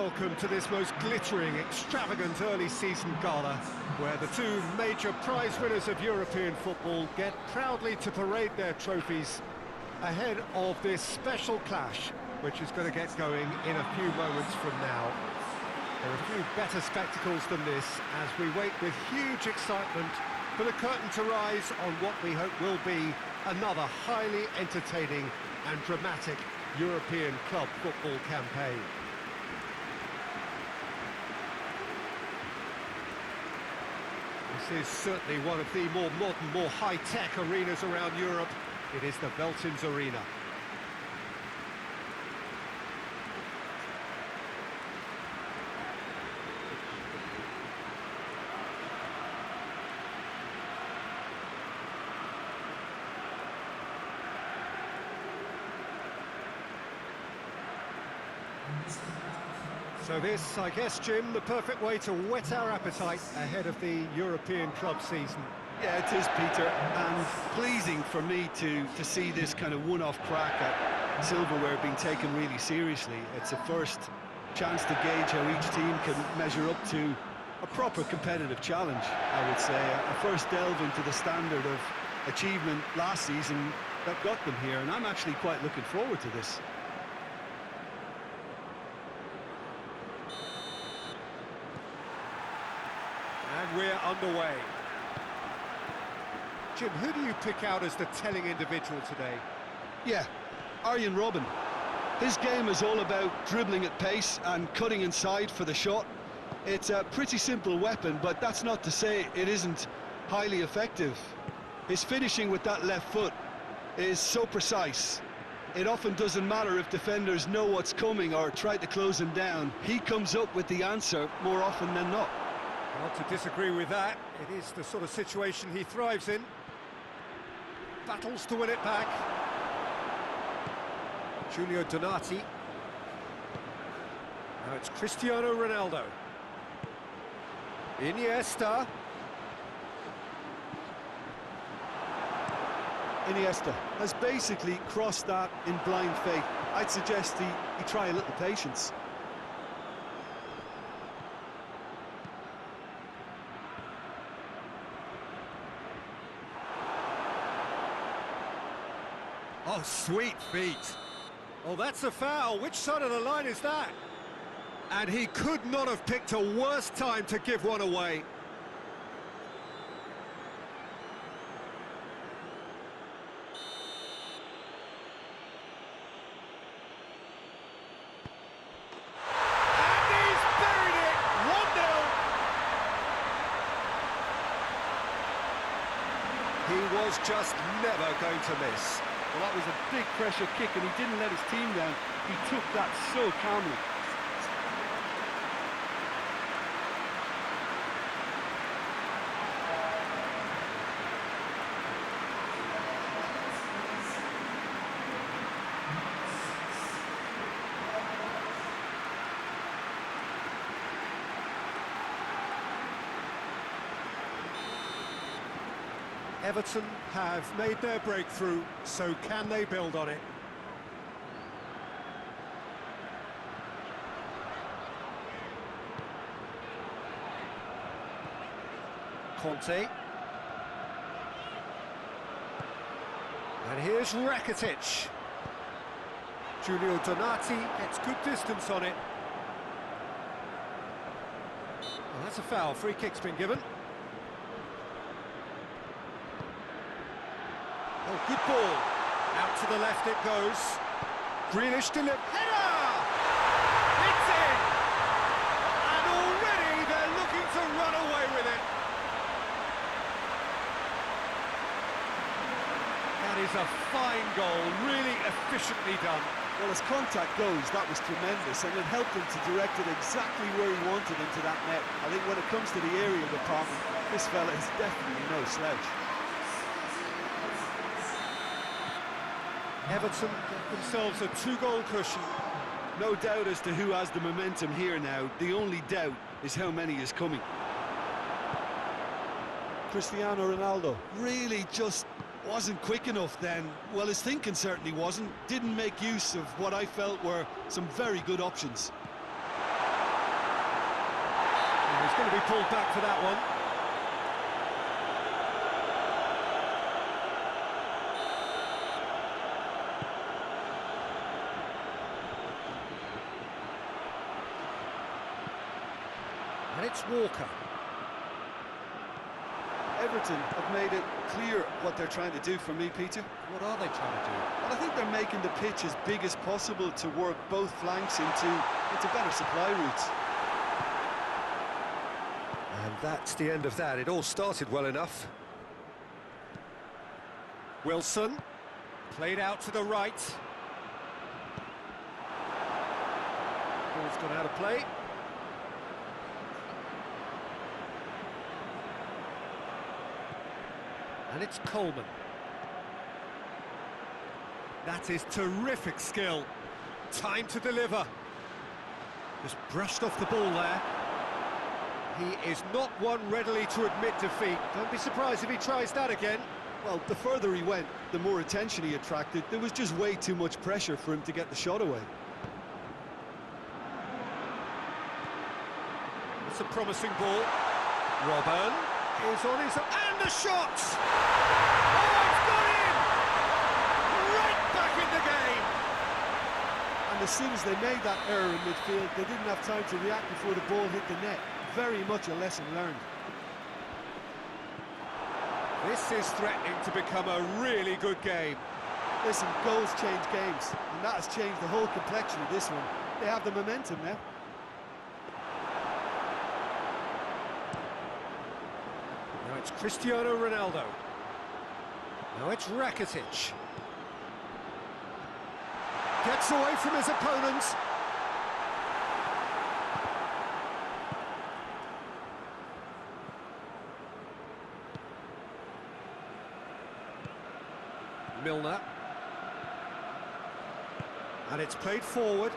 welcome to this most glittering, extravagant early season gala, where the two major prize winners of European football get proudly to parade their trophies ahead of this special clash, which is going to get going in a few moments from now. There are few better spectacles than this as we wait with huge excitement for the curtain to rise on what we hope will be another highly entertaining and dramatic European club football campaign. This is certainly one of the more modern, more high-tech arenas around Europe. It is the Veltins Arena. So this, I guess, Jim, the perfect way to whet our appetite ahead of the European club season. Yeah, it is, Peter, and pleasing for me to see this kind of one-off crack at silverware being taken really seriously. It's a first chance to gauge how each team can measure up to a proper competitive challenge, I would say. A first delve into the standard of achievement last season that got them here, and I'm actually quite looking forward to this. And we're underway. Jim, who do you pick out as the telling individual today? Yeah, Arjen Robben. His game is all about dribbling at pace and cutting inside for the shot. It's a pretty simple weapon, but that's not to say it isn't highly effective. His finishing with that left foot is so precise. It often doesn't matter if defenders know what's coming or try to close him down. He comes up with the answer more often than not. Not to disagree with that. It is the sort of situation he thrives in. Battles to win it back. Giulio Donati. Now it's Cristiano Ronaldo. Iniesta. Iniesta has basically crossed that in blind faith. I'd suggest he try a little patience. Oh, sweet feet. Oh, that's a foul. Which side of the line is that? And he could not have picked a worse time to give one away. And he's buried it! 1-0. He was just never going to miss. Well, that was a big pressure kick, and he didn't let his team down. He took that so calmly. Everton have made their breakthrough, so can they build on it? Conte. And here's Rakitic. Giulio Donati gets good distance on it. Well, that's a foul. Free kick's been given. Oh, good ball. Out to the left it goes. Grealish delivers. Header! It's in! And already they're looking to run away with it. That is a fine goal, really efficiently done. Well, as contact goes, that was tremendous, and it helped him to direct it exactly where he wanted into that net. I think when it comes to the aerial department, this fella is definitely no slouch. Everton get themselves a 2-goal cushion. No doubt as to who has the momentum here now. The only doubt is how many is coming. Cristiano Ronaldo really just wasn't quick enough then. Well, his thinking certainly wasn't. Didn't make use of what I felt were some very good options. He's going to be pulled back for that one. And it's Walker. Everton have made it clear what they're trying to do for me, Peter. What are they trying to do? Well, I think they're making the pitch as big as possible to work both flanks into better supply routes. And that's the end of that. It all started well enough. Wilson, played out to the right. Ball's gone out of play. And it's Coleman. That is terrific skill. Time to deliver. Just brushed off the ball there. He is not one readily to admit defeat. Don't be surprised if he tries that again. Well, the further he went, the more attention he attracted. There was just way too much pressure for him to get the shot away. It's a promising ball. Robben is on his... And the shot! Oh, it's got in! Right back in the game! And as soon as they made that error in midfield, they didn't have time to react before the ball hit the net. Very much a lesson learned. This is threatening to become a really good game. Listen, goals change games, and that has changed the whole complexion of this one. They have the momentum now. Now it's Cristiano Ronaldo. Now it's Rakitic. Gets away from his opponent. Milner. And it's played forward.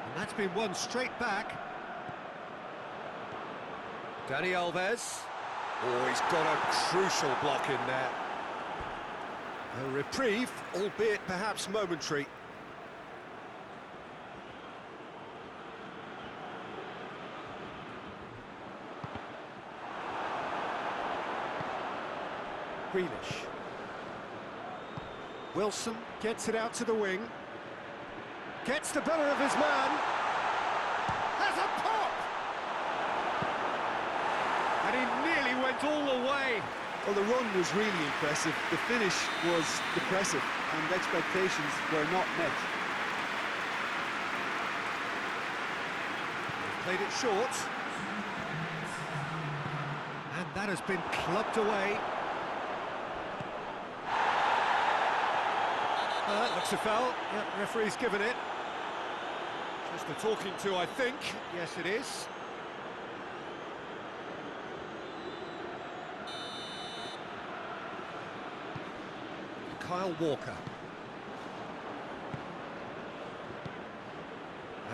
And that's been won straight back. Dani Alves. Oh, he's got a crucial block in there. A reprieve, albeit perhaps momentary. Grealish. Wilson gets it out to the wing. Gets the better of his man. Has a pop! And he nearly went all the way. Well, the run was really impressive. The finish was depressive, and expectations were not met. Played it short. And that has been clubbed away. Looks a foul. Yeah, referee's given it. Just a talking to, I think. Yes, it is. Kyle Walker.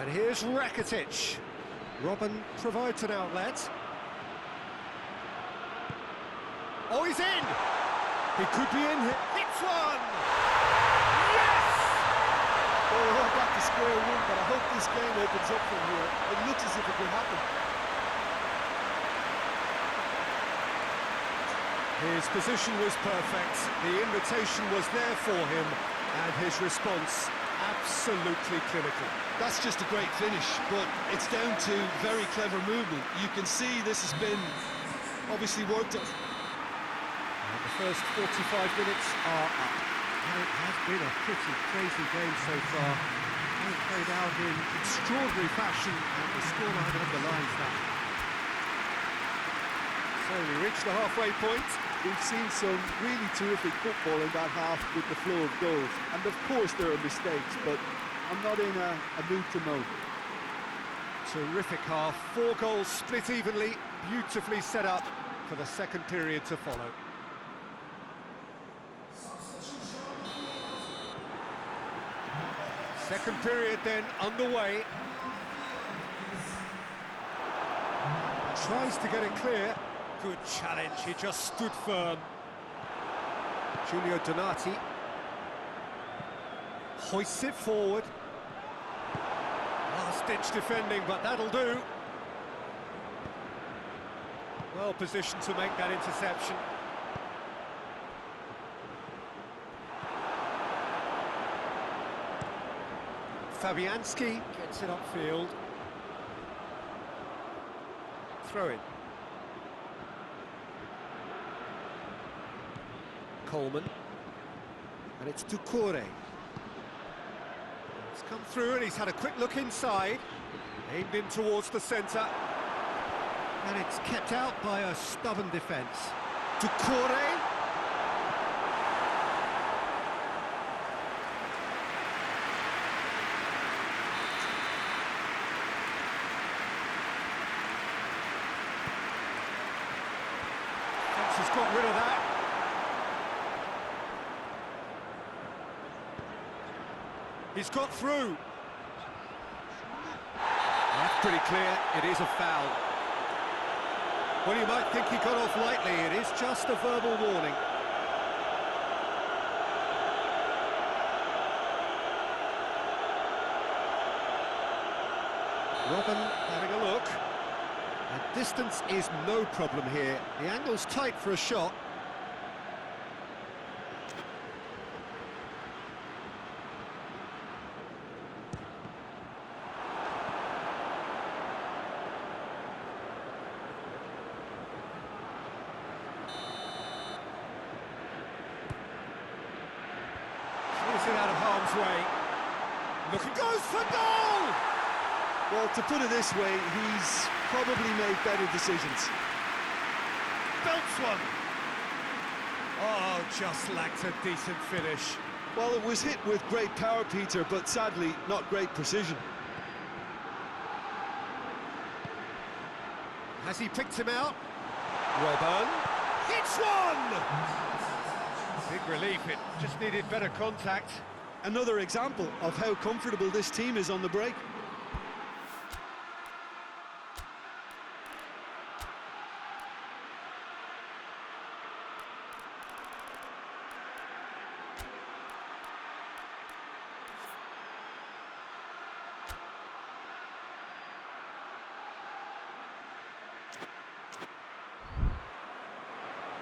And here's Rakitic. Robben provides an outlet. Oh, he's in! He could be in. Hits one! Well, we're all back to square one, but I hope this game opens up from here. It looks as if it could happen. His position was perfect, the invitation was there for him, and his response absolutely clinical. That's just a great finish, but it's down to very clever movement. You can see this has been obviously worked on. And the first 45 minutes are up. And it has been a pretty crazy game so far. They played out in extraordinary fashion, and the scoreline underlines that. So we reach the halfway point. We've seen some really terrific football in that half with the flow of goals. And of course there are mistakes, but I'm not in a mood to moan. Terrific half, 4 goals split evenly, beautifully set up for the second period to follow. Second period then underway. Tries to get it clear. Good challenge, he just stood firm. Giulio Donati hoists it forward. Last-ditch defending, but that'll do. Well positioned to make that interception. Fabianski gets it upfield. Throw in. Coleman. And it's Doucouré. It's come through and he's had a quick look inside. Aimed in towards the centre. And it's kept out by a stubborn defence. Doucouré. Has got rid of that. He's got through. That's pretty clear, it is a foul. Well, you might think he got off lightly, it is just a verbal warning. Robin having a look. And distance is no problem here. The angle's tight for a shot. Clears it out of harm's way. Look, it goes for goal! Well, to put it this way, he's probably made better decisions. Belts one. Oh, just lacked a decent finish. Well, it was hit with great power, Peter, but sadly, not great precision. Has he picked him out? Robin hits one! Big relief, it just needed better contact. Another example of how comfortable this team is on the break.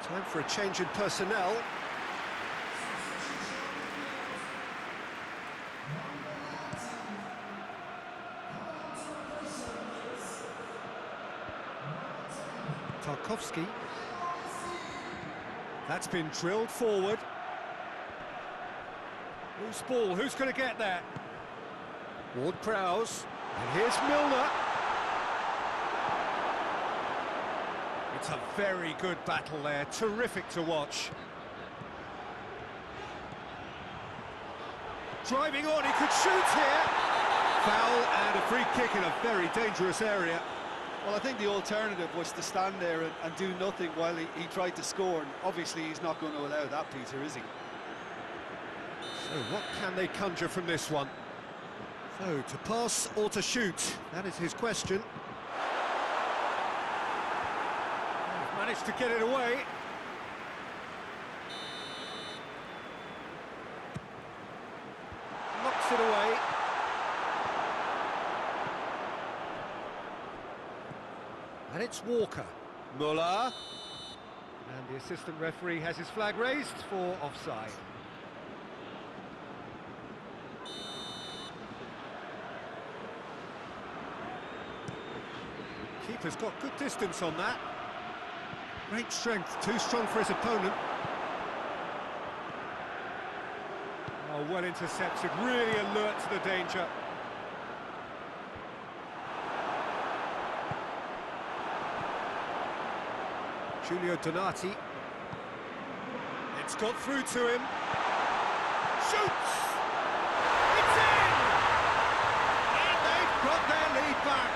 Time for a change in personnel. Tarkowski. That's been drilled forward. Who's ball? Who's going to get that? Ward-Prowse. And here's Milner. It's a very good battle there, terrific to watch. Driving on, he could shoot here. Foul and a free kick in a very dangerous area. Well, I think the alternative was to stand there and do nothing while he tried to score. And obviously, he's not going to allow that, Peter, is he? So what can they conjure from this one? So, to pass or to shoot? That is his question. Managed to get it away. Knocks it away. And it's Walker. Muller. And the assistant referee has his flag raised for offside. Keeper's got good distance on that. Great strength, too strong for his opponent. Oh, well intercepted, really alert to the danger. Giulio Donati. It's got through to him. Shoots! It's in! And they've got their lead back.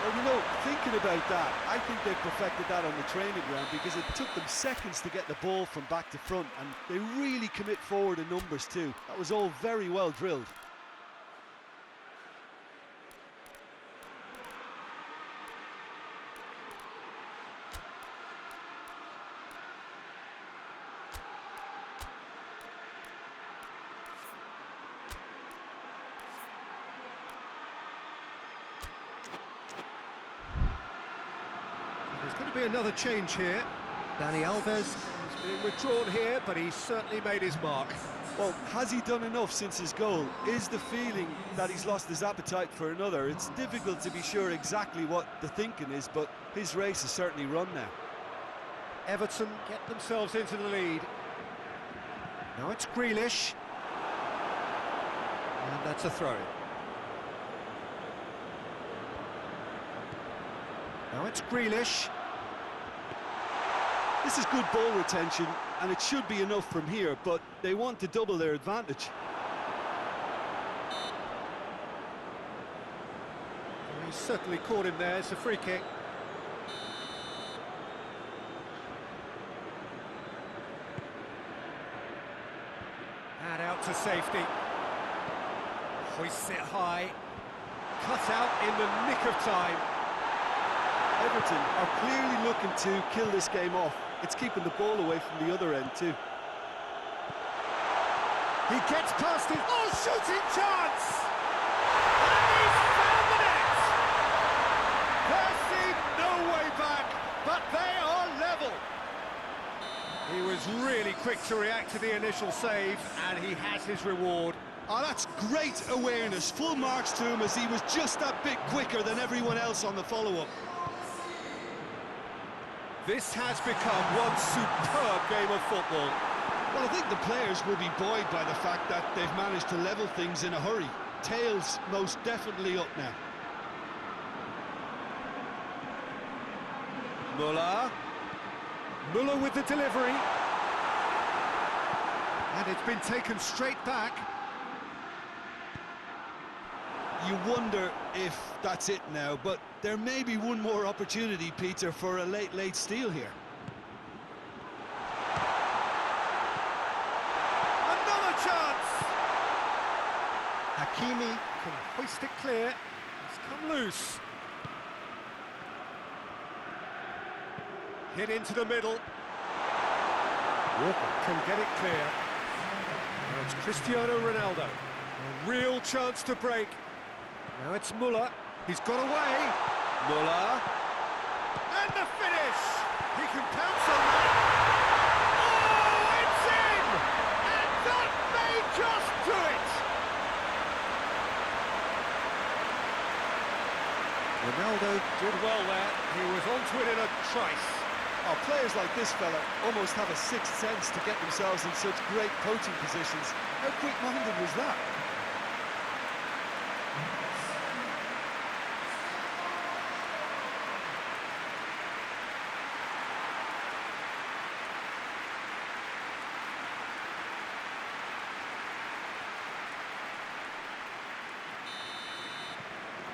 Well, you know, thinking about that, I think they perfected that on the training ground because it took them seconds to get the ball from back to front, and they really commit forward in numbers too. That was all very well drilled. be another change here. Dani Alves is being withdrawn here, but he's certainly made his mark. Well, has he done enough since his goal? Is the feeling that he's lost his appetite for another? It's difficult to be sure exactly what the thinking is, but his race is certainly run now. Everton get themselves into the lead. Now it's Grealish. And that's a throw-in. Now it's Grealish. This is good ball retention, and it should be enough from here, but they want to double their advantage. He's certainly caught him there. It's a free kick. And out to safety. Hoists it high. Cut out in the nick of time. Everton are clearly looking to kill this game off. It's keeping the ball away from the other end too. He gets past it. Oh, shooting chance! And he's found the net! There seemed no way back, but they are level. He was really quick to react to the initial save, and he has his reward. Oh, that's great awareness. Full marks to him, as he was just that bit quicker than everyone else on the follow-up. This has become one superb game of football. Well, I think the players will be buoyed by the fact that they've managed to level things in a hurry. Tails most definitely up now. Muller with the delivery. And it's been taken straight back. You wonder if that's it now, but there may be one more opportunity, Peter, for a late steal here. Another chance! Hakimi can hoist it clear. It's come loose. Hit into the middle. Walker can get it clear. Now it's Cristiano Ronaldo. A real chance to break. Now it's Muller. He's got away. Muller. And the finish! He can pounce on that. Oh, it's in! And that may just do it! Ronaldo did well there. He was onto it in a trice. Oh, players like this fella almost have a sixth sense to get themselves in such great coaching positions. How quick-minded was that?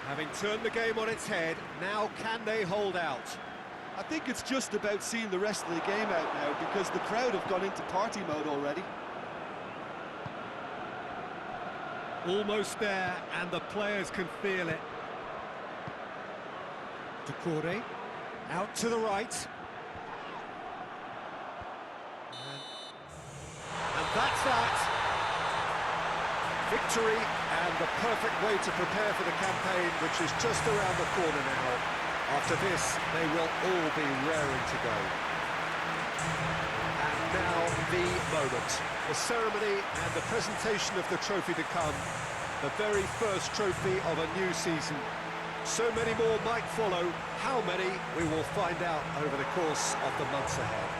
Having turned the game on its head, now can they hold out? I think it's just about seeing the rest of the game out now, because the crowd have gone into party mode already. Almost there, and the players can feel it. Decore, out to the right. And that's that. Victory, and the perfect way to prepare for the campaign, which is just around the corner now. After this, they will all be raring to go. And now the moment. The ceremony and the presentation of the trophy to come. The very first trophy of a new season. So many more might follow. How many, we will find out over the course of the months ahead.